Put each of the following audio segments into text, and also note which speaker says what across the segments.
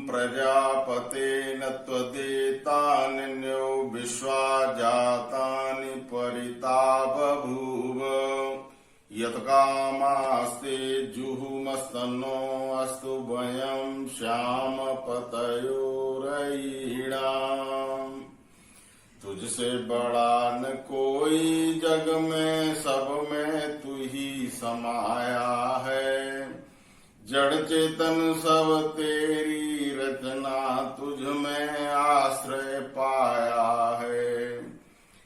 Speaker 1: प्रजापतेन त्वदेतान्यो विश्वा जातानि परिता बभूव यत्कामास्ते जुहुमस्तनो अस्तु वयं श्यामपतयोरयीणाम्। तुझसे बड़ा न कोई जग में, सब में तू ही समाया है। जड़ चेतन सब तेरी रचना, तुझ में आश्रय पाया है।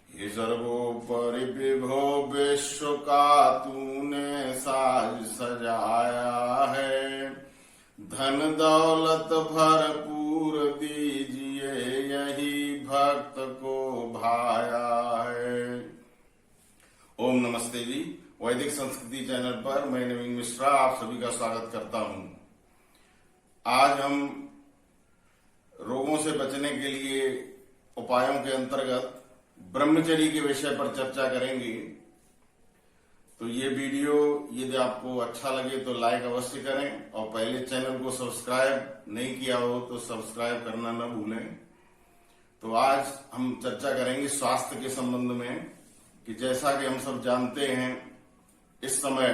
Speaker 1: हे सर्वोपरि विभो विश्व का तूने साज सजाया है। धन दौलत भरपूर दीजिए, यही भक्त को भाया है। ओम नमस्ते जी। वैदिक संस्कृति चैनल पर मैं नवीन मिश्रा आप सभी का स्वागत करता हूं। आज हम रोगों से बचने के लिए उपायों के अंतर्गत ब्रह्मचर्य के विषय पर चर्चा करेंगे। तो ये वीडियो यदि आपको अच्छा लगे तो लाइक अवश्य करें, और पहले चैनल को सब्सक्राइब नहीं किया हो तो सब्सक्राइब करना न भूलें। तो आज हम चर्चा करेंगे स्वास्थ्य के संबंध में, कि जैसा कि हम सब जानते हैं इस समय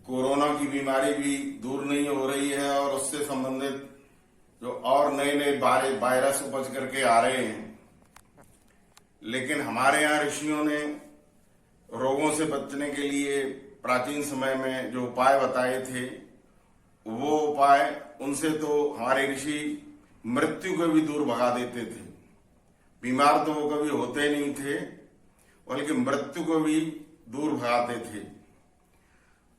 Speaker 1: कोरोना की बीमारी भी दूर नहीं हो रही है, और उससे संबंधित जो और नए नए वायरस उपज करके आ रहे हैं। लेकिन हमारे यहाँ ऋषियों ने रोगों से बचने के लिए प्राचीन समय में जो उपाय बताए थे, वो उपाय उनसे तो हमारे ऋषि मृत्यु को भी दूर भगा देते थे। बीमार तो वो कभी होते नहीं थे, बल्कि मृत्यु को भी दूर भगाते थे।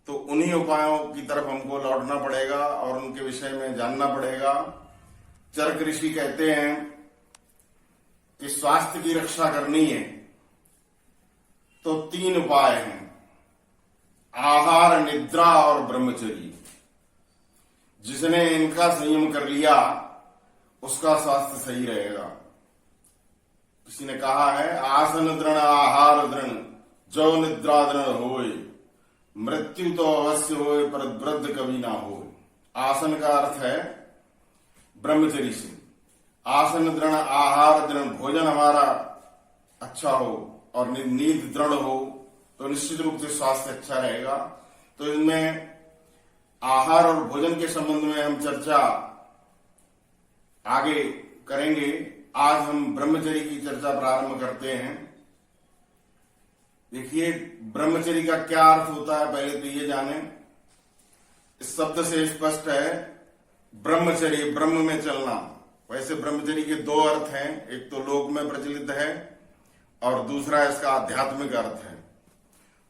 Speaker 1: तो उन्हीं उपायों की तरफ हमको लौटना पड़ेगा और उनके विषय में जानना पड़ेगा। चरक ऋषि कहते हैं कि स्वास्थ्य की रक्षा करनी है तो 3 उपाय हैं: आहार, निद्रा और ब्रह्मचर्य। जिसने इनका संयम कर लिया उसका स्वास्थ्य सही रहेगा। किसी ने कहा है, आसन दृढ़ आहार दृढ़, जो निद्रा दृढ़ होए, मृत्यु तो अवश्य होए पर वृद्ध कभी ना हो। आसन का अर्थ है ब्रह्मचर्य से। आसन दृढ़ आहार दृढ़, भोजन हमारा अच्छा हो और नींद दृढ़ हो तो निश्चित रूप से स्वास्थ्य अच्छा रहेगा। तो इनमें आहार और भोजन के संबंध में हम चर्चा आगे करेंगे। आज हम ब्रह्मचर्य की चर्चा प्रारंभ करते हैं। देखिए, ब्रह्मचर्य का क्या अर्थ होता है पहले तो ये जाने। इस शब्द से स्पष्ट है, ब्रह्मचर्य ब्रह्म में चलना। वैसे ब्रह्मचर्य के 2 अर्थ हैं, एक तो लोक में प्रचलित है और दूसरा इसका आध्यात्मिक अर्थ है।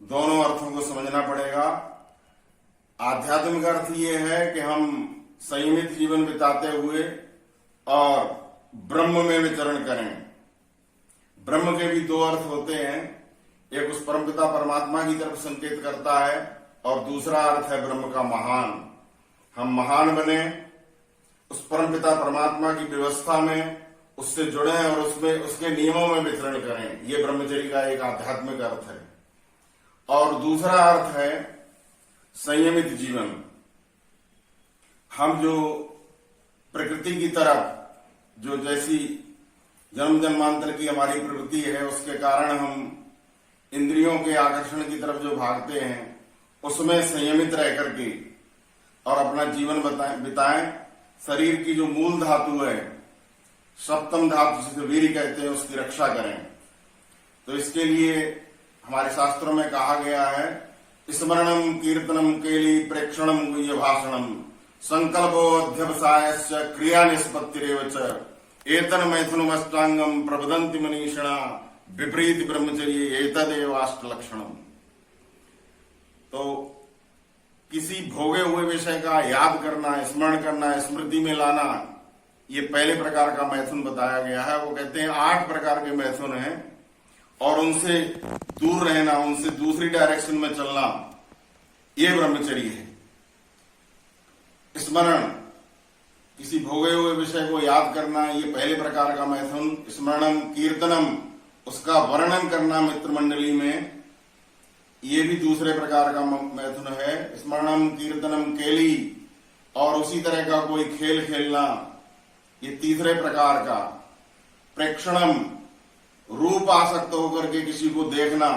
Speaker 1: दोनों अर्थों को समझना पड़ेगा। आध्यात्मिक अर्थ ये है कि हम संयमित जीवन बिताते हुए और ब्रह्म में विचरण करें। ब्रह्म के भी 2 अर्थ होते हैं, एक उस परमपिता परमात्मा की तरफ संकेत करता है और दूसरा अर्थ है ब्रह्म का महान। हम महान बने, उस परमपिता परमात्मा की व्यवस्था में उससे जुड़े और उसमें उसके नियमों में विचरण करें। ये ब्रह्मचर्य का एक आध्यात्मिक अर्थ है। और दूसरा अर्थ है संयमित जीवन। हम जो प्रकृति की तरफ, जो जैसी जन्म जन्मांतर की हमारी प्रवृत्ति है, उसके कारण हम इंद्रियों के आकर्षण की तरफ जो भागते हैं, उसमें संयमित रह करके और अपना जीवन बिताएं। शरीर की जो मूल धातु है, सप्तम धातु जिसे वीर्य कहते हैं, उसकी रक्षा करें। तो इसके लिए हमारे शास्त्रों में कहा गया है, स्मरणम कीर्तनम केली प्रेक्षणम गुह्य भाषणम संकल्पो अध्यवसायस्य क्रिया निष्पत्तिरेव च एतन मैथुनमष्टांगम प्रबदन्ति मनीषिणा विपरीत ब्रह्मचर्य एतदेव अष्टलक्षणम। तो किसी भोगे हुए विषय का याद करना, स्मरण करना, स्मृति में लाना, ये पहले प्रकार का मैथुन बताया गया है। वो कहते हैं 8 प्रकार के मैथुन हैं और उनसे दूर रहना, उनसे दूसरी डायरेक्शन में चलना, ये ब्रह्मचर्य है। स्मरण, किसी भोगे हुए विषय को याद करना, ये पहले प्रकार का मैथुन। स्मरणम कीर्तनम, उसका वर्णन करना मित्र मंडली में, ये भी दूसरे प्रकार का मैथुन है। स्मरणम कीर्तनम केली, और उसी तरह का कोई खेल खेलना, ये तीसरे प्रकार का। प्रेक्षणम, रूप आसक्त होकर के किसी को देखना,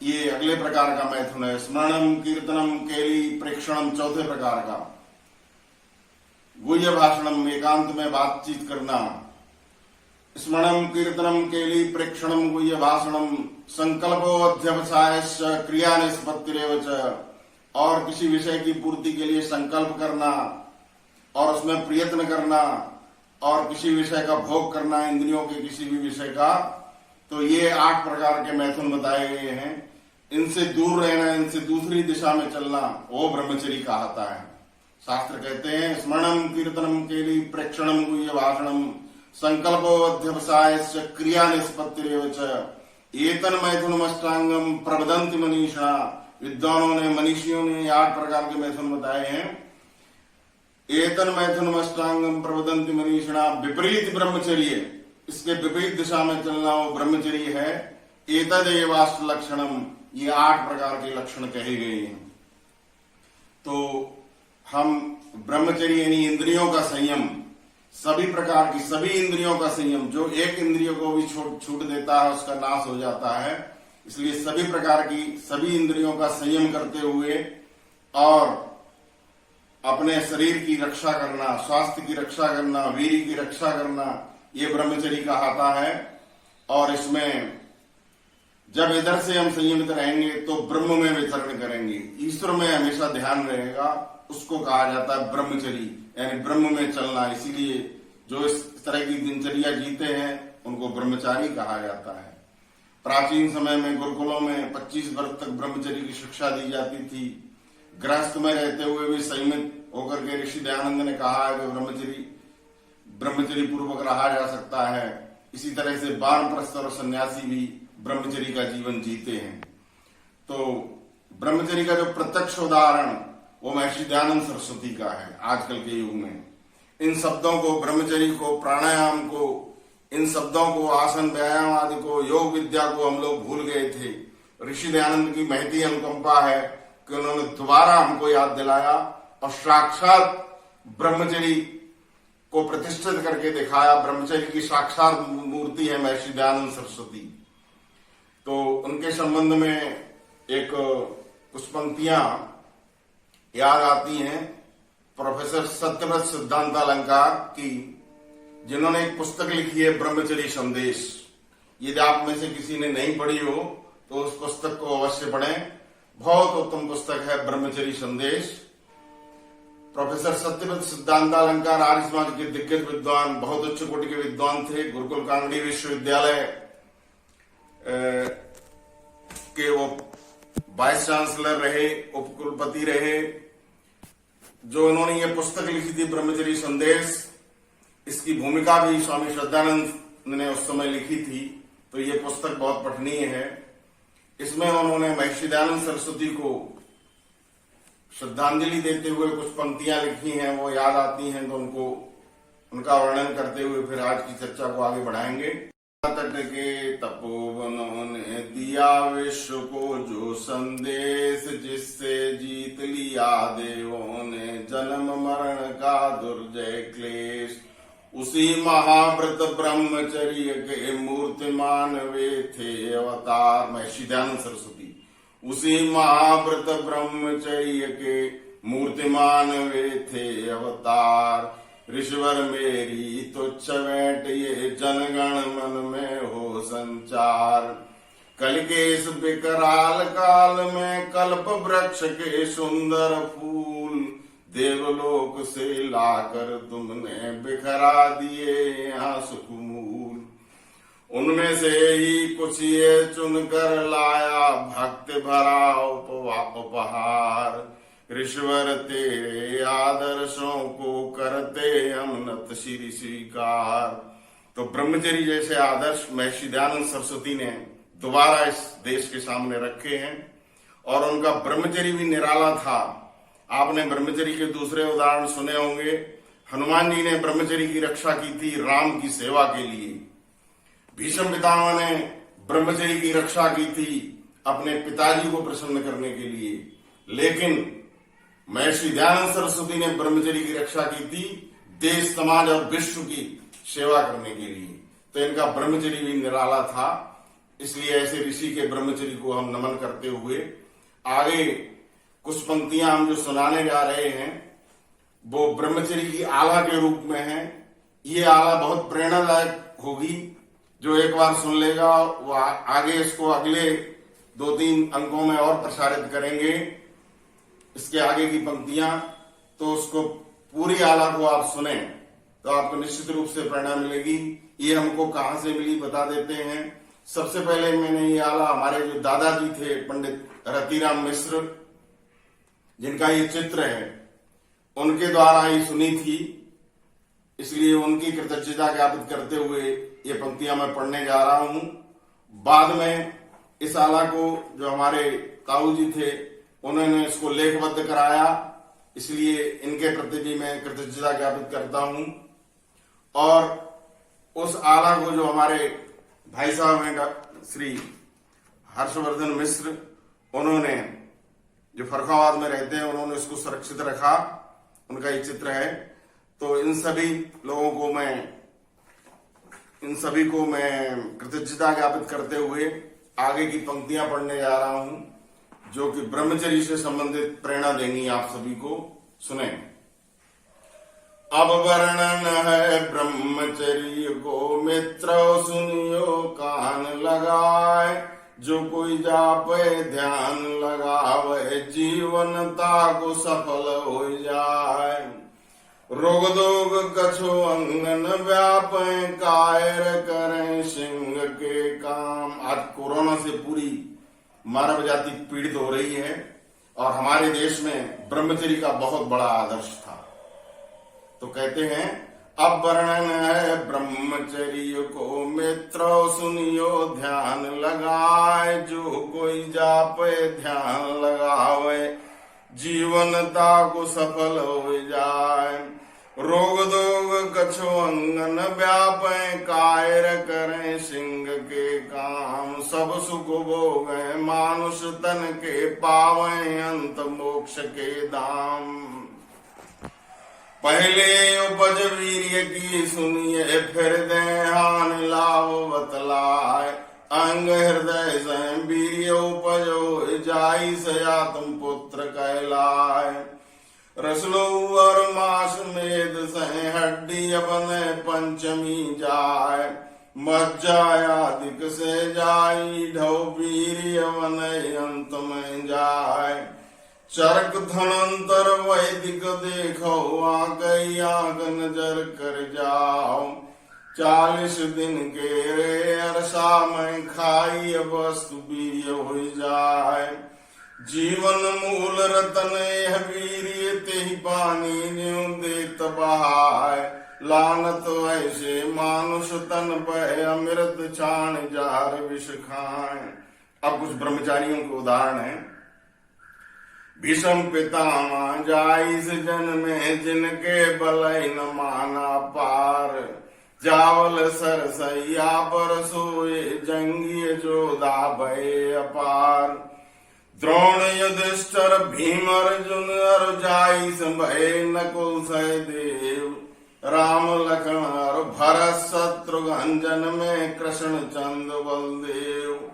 Speaker 1: ये अगले प्रकार का मैथुन है। स्मरणम, कीर्तनम, केली, प्रेक्षणम चौथे प्रकार का। गुह्य भाषणम, एकांत में बातचीत करना। स्मरणम, कीर्तनम, केली, प्रेक्षणम, गुह्य भाषणम, संकल्पोऽध्यवसायश्च क्रिया निष्पत्तिरेव च, और किसी विषय की पूर्ति के लिए संकल्प करना और उसमें प्रयत्न करना और किसी विषय का भोग करना, इंद्रियों के किसी भी विषय का। तो ये 8 प्रकार के मैथुन बताए गए हैं। इनसे दूर रहना, इनसे दूसरी दिशा में चलना, वो ब्रह्मचर्य कहलाता है। शास्त्र कहते हैं स्मरणम, कीर्तनम, केली, प्रेक्षणम, गुह्य भाषणम, संकल्पोऽध्यवसायश्च क्रिया निष्पत्तिरेव च, एतन मैथुनमष्टांगम प्रवदन्ति मनीषिणः। विद्वानों ने, मनीषियों ने 8 प्रकार के मैथुन बताए हैं। एतन मैथुनमष्टांगम प्रवदन्ति मनीषिणः, विपरीत ब्रह्मचर्य, इसके विपरीत दिशा में चलना वो ब्रह्मचर्य है। एतदेवाष्ट लक्षणम, ये 8 प्रकार के लक्षण कहे गए हैं। तो हम ब्रह्मचर्य यानी इंद्रियों का संयम, सभी प्रकार की सभी इंद्रियों का संयम, जो एक इंद्रिय को भी छूट देता है उसका नाश हो जाता है। इसलिए सभी प्रकार की सभी इंद्रियों का संयम करते हुए और अपने शरीर की रक्षा करना, स्वास्थ्य की रक्षा करना, वीर्य की रक्षा करना, ये ब्रह्मचर्य कहलाता है। और इसमें जब इधर से हम संयमित रहेंगे तो ब्रह्म में विचरण करेंगे, ईश्वर में हमेशा ध्यान रहेगा, उसको कहा जाता है ब्रह्मचर्य, यानी ब्रह्म में चलना। इसीलिए जो इस तरह की दिनचर्या जीते हैं उनको ब्रह्मचारी कहा जाता है। प्राचीन समय में गुरुकुलों में 25 वर्ष तक ब्रह्मचर्य की शिक्षा दी जाती थी। गृहस्थ में रहते हुए भी संयमित होकर के ऋषि दयानंद ने कहा है कि ब्रह्मचर्य पूर्वक रहा जा सकता है। इसी तरह से वानप्रस्थ और सन्यासी भी ब्रह्मचर्य का जीवन जीते हैं। तो ब्रह्मचर्य का जो प्रत्यक्ष उदाहरण वो महर्षि दयानंद सरस्वती का है आजकल के युग में। इन शब्दों को, ब्रह्मचर्य को, प्राणायाम को, इन शब्दों को, आसन व्यायाम आदि को, योग विद्या को हम लोग भूल गए थे। ऋषि दयानंद की महती अनुकंपा है कि उन्होंने दोबारा हमको याद दिलाया और साक्षात ब्रह्मचर्य को प्रतिष्ठित करके दिखाया। ब्रह्मचर्य की साक्षात मूर्ति है महर्षि दयानंद सरस्वती। तो उनके संबंध में एक कुछ पंक्तियां याद आती हैं प्रोफेसर सत्यव्रत सिद्धांतालंकार की, जिन्होंने एक पुस्तक लिखी है ब्रह्मचर्य संदेश। यदि आप में से किसी ने नहीं पढ़ी हो तो उस पुस्तक को अवश्य पढ़ें, बहुत उत्तम पुस्तक है ब्रह्मचर्य संदेश। प्रोफेसर सत्यव्रत सिद्धांतालंकार आर्य समाज के दिग्गज विद्वान, बहुत उच्च कोटि के विद्वान थे। गुरुकुल कांगड़ी विश्वविद्यालय के वो वाइस चांसलर रहे, उपकुलपति रहे। जो उन्होंने ये पुस्तक लिखी थी ब्रह्मचर्य संदेश, इसकी भूमिका भी स्वामी श्रद्धानंद ने उस समय लिखी थी। तो ये पुस्तक बहुत पठनीय है। इसमें उन्होंने महर्षि दयानंद सरस्वती को श्रद्धांजलि देते हुए कुछ पंक्तियां लिखी हैं, वो याद आती हैं तो उनका वर्णन करते हुए फिर आज की चर्चा को आगे बढ़ाएंगे। तट के तपोवनों ने दिया विश्व को जो संदेश, जिससे जीत लिया देवों ने जन्म मरण का दुर्जय क्लेश। उसी महाव्रत ब्रह्मचर्य के मूर्तिमान वे थे अवतार, महर्षि दयानंद सरस्वती। उसी महाव्रत ब्रह्मचर्य के मूर्तिमान वे थे अवतार। ऋषिवर मेरी तुच्छ भेंट ये जनगण मन में हो संचार। कल के इस विकराल काल में कल्प वृक्ष के सुंदर फूल, देवलोक से लाकर तुमने बिखरा दिए यहाँ सुखमूल। उनमें से ही कुछ ये चुनकर लाया भक्ति भरा उपहार। ऋषिवर तेरे आदर्शों को करते हम नत शिर स्वीकार। तो ब्रह्मचर्य जैसे आदर्श महर्षि दयानंद सरस्वती ने दोबारा इस देश के सामने रखे हैं और उनका ब्रह्मचर्य भी निराला था। आपने ब्रह्मचर्य के दूसरे उदाहरण सुने होंगे। हनुमान जी ने ब्रह्मचर्य की रक्षा की थी राम की सेवा के लिए। भीष्म पितामह ने ब्रह्मचर्य की रक्षा की थी अपने पिताजी को प्रसन्न करने के लिए। लेकिन महर्षि दयानंद सरस्वती ने ब्रह्मचर्य की रक्षा की थी देश, समाज और विश्व की सेवा करने के लिए। तो इनका ब्रह्मचर्य भी निराला था। इसलिए ऐसे ऋषि के ब्रह्मचर्य को हम नमन करते हुए आगे कुछ पंक्तियां हम जो सुनाने जा रहे हैं वो ब्रह्मचर्य की आला के रूप में है। ये आला बहुत प्रेरणादायक होगी। जो एक बार सुन लेगा वो आगे इसको अगले 2-3 अंकों में और प्रसारित करेंगे इसके आगे की पंक्तियां। तो उसको पूरी आला को आप सुने तो आपको निश्चित रूप से प्रेरणा मिलेगी। ये हमको कहां से मिली बता देते हैं। सबसे पहले मैंने ये आला हमारे जो दादाजी थे पंडित रतिराम मिश्र, जिनका ये चित्र है, उनके द्वारा ही सुनी थी। इसलिए उनकी कृतज्ञता ज्ञापित करते हुए ये पंक्तियां मैं पढ़ने जा रहा हूं। बाद में इस आला को जो हमारे ताऊ जी थे उन्होंने इसको लेखबद्ध कराया, इसलिए इनके प्रति भी मैं कृतज्ञता ज्ञापित करता हूं। और उस आला को जो हमारे भाई साहब हैं श्री हर्षवर्धन मिश्र, उन्होंने जो फर्रुखाबाद में रहते हैं, उन्होंने इसको सुरक्षित रखा। उनका ये चित्र है। तो इन सभी लोगों को इन सभी को मैं कृतज्ञता ज्ञापित करते हुए आगे की पंक्तियां पढ़ने जा रहा हूं जो कि ब्रह्मचर्य से संबंधित प्रेरणा देंगी आप सभी को। सुने। अब वर्णन है ब्रह्मचर्य को मित्र, सुनियो कान लगाए। जो कोई जापे ध्यान लगावे, जीवनता को सफल हो जाए। रोग दोग कछो अंग न व्यापे, कायर करें सिंह के काम। आज कोरोना से पूरी मानव जाति पीड़ित हो रही है और हमारे देश में ब्रह्मचर्य का बहुत बड़ा आदर्श था। तो कहते हैं अब वर्णन है ब्रह्मचर्य को मित्र, सुनियो ध्यान लगाए। जो कोई जापे ध्यान लगावे, जीवनता को सफल हो जाए। रोग दोग कछो अंग न व्यापे, कायर करें सिंह के काम। सब सुख भोगें मानुष तन के, पावें अंत मोक्ष के धाम। पहले उपज वीर्य की सुनिए, फिर देहान लाभ बतलाए। अंग हृदय से वीर्य उपज हो जाई, सया तुम पुत्र कहलाए। रसलो और मास मेद से हड्डी बने पंचमी जाए। मज्जायादिक से जाई ढो, वीर्य बने अंत में जाए। चरक धनंतर वैदिक देखो, आंकई आंक नजर कर जाओ। 40 दिन के रे अरसा में खाई, वस्तु वीर्य हो जाए। जीवन मूल रतन यह वीर्य, तेहि पानी ज्यों देत बहाय। लानत ऐसे मानुष तन पे, अमृत छान जार विष खाए। अब कुछ ब्रह्मचारियों के उदाहरण हैं। भीषम पितामह जाइस जन्मे, जिनके बलय न माना पार। जावल सरसैया पर सोए, जंगी जोधा भय अपार। द्रोण युधिष्ठिर भीम अर्जुन, और जाइस भय नकुल सहदेव। राम लखन और भरत शत्रुघ्न, जन्मे कृष्ण चंद बलदेव।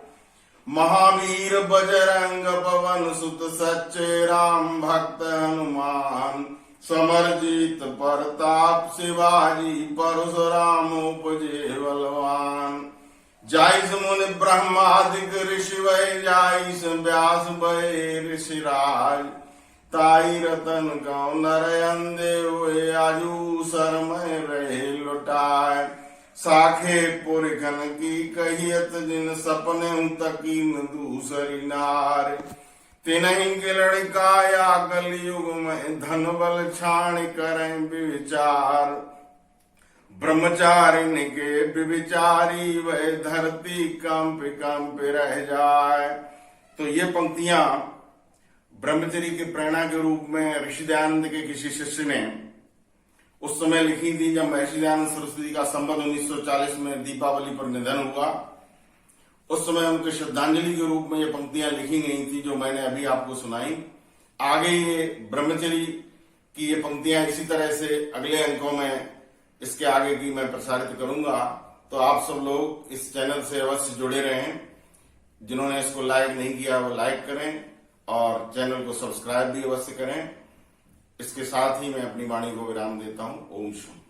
Speaker 1: महावीर बजरंग पवन सुत, सच्चे राम भक्त हनुमान। समरजीत प्रताप शिवाजी, परशुराम उपजे बलवान। जाइस मुनि ब्रह्मादिक ऋषि वै, जाइस व्यास वै ऋषिराज। ताई रतन गौ नर अंधे हुए, आजू शरमय रहे लुटाए। साखे पुरखन की कहियत, जिन सपने तकीन दूसरी नार। तिनहि के लड़काया कलयुग में, धन बल छाण करें विचार। ब्रह्मचारिण के विचारी, वह धरती कंप कंप रह जाए। तो ये पंक्तियां ब्रह्मचर्य की प्रेरणा के रूप में ऋषि दयानंद के किसी शिष्य ने उस समय लिखी थी जब महर्षि दयानंद सरस्वती का संवत 1940 में दीपावली पर निधन हुआ। उस समय उनके श्रद्धांजलि के रूप में ये पंक्तियां लिखी गई थी जो मैंने अभी आपको सुनाई। आगे ये ब्रह्मचरी की ये पंक्तियां इसी तरह से अगले अंकों में इसके आगे की मैं प्रसारित करूंगा। तो आप सब लोग इस चैनल से अवश्य जुड़े रहें। जिन्होंने इसको लाइक नहीं किया वो लाइक करें और चैनल को सब्सक्राइब भी अवश्य करें। इसके साथ ही मैं अपनी वाणी को विराम देता हूं। ओम शांति।